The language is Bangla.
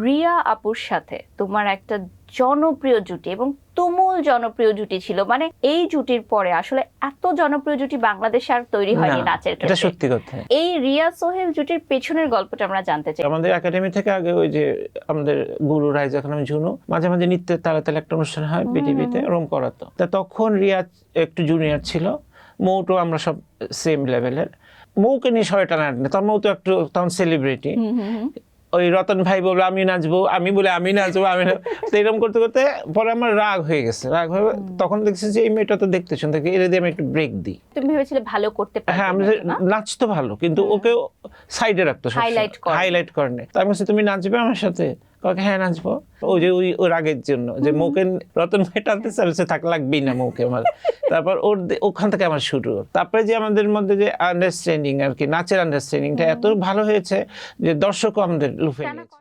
রিয়া আপুর সাথে তোমার একটা জনপ্রিয় জুটি এবং তুমুল জনপ্রিয় জুটি ছিল, মানে এই জুটির পরে আসলে এত জনপ্রিয় জুটি বাংলাদেশে আর তৈরি হয়নি নাচের এটা ক্ষেত্রে। সত্যি কথা। এই রিয়া সোহেল জুটির পেছনের গল্পটা আমরা জানতে চাই। আমাদের একাডেমি থেকে আগে ওই যে আমাদের গুরু রায়, যখন আমি ঝুনু, মাঝে মাঝে নৃত্যের তালে তালে একটা অনুষ্ঠান হয় বিটিভিতে, ওরকম করাতো। তা তখন রিয়া একটু জুনিয়র ছিল, মৌটো আমরা সব সেম লেভেলের। মৌকে নিয়ে সবাই টানা, তখন মৌ তো একটু তখন সেলিব্রিটি। ওই রতন ভাই বলবো আমি নাচবো, আমি বলে আমি নাচবো, আমি তো এরকম করতে করতে পরে আমার রাগ হয়ে গেছে। রাগ হয়ে তখন দেখছি যে এই মেয়েটা তো দেখতে শুনতে, এর দিয়ে আমি একটু ব্রেক দিই। তুমি ভেবেছিলে ভালো করতে পারবে? হ্যাঁ, আমি নাচতো ভালো, কিন্তু ওকে সাইডে রাখতো, হাইলাইট করে নেই। তার মধ্যে তুমি নাচবে আমার সাথে, হ্যাঁ নাচবো। ওই যে ওই রাগের জন্য যে মৌকে রতন ভাই টানতে চাইছে, থাক লাগবেই না মৌকে আমার। তারপর ওখান থেকে আমার শুরু। তারপরে যে আমাদের মধ্যে যে আন্ডারস্ট্যান্ডিং আর কি, নাচের আন্ডারস্ট্যান্ডিংটা এত ভালো হয়েছে যে দর্শকও আমাদের লুফে নিয়েছে।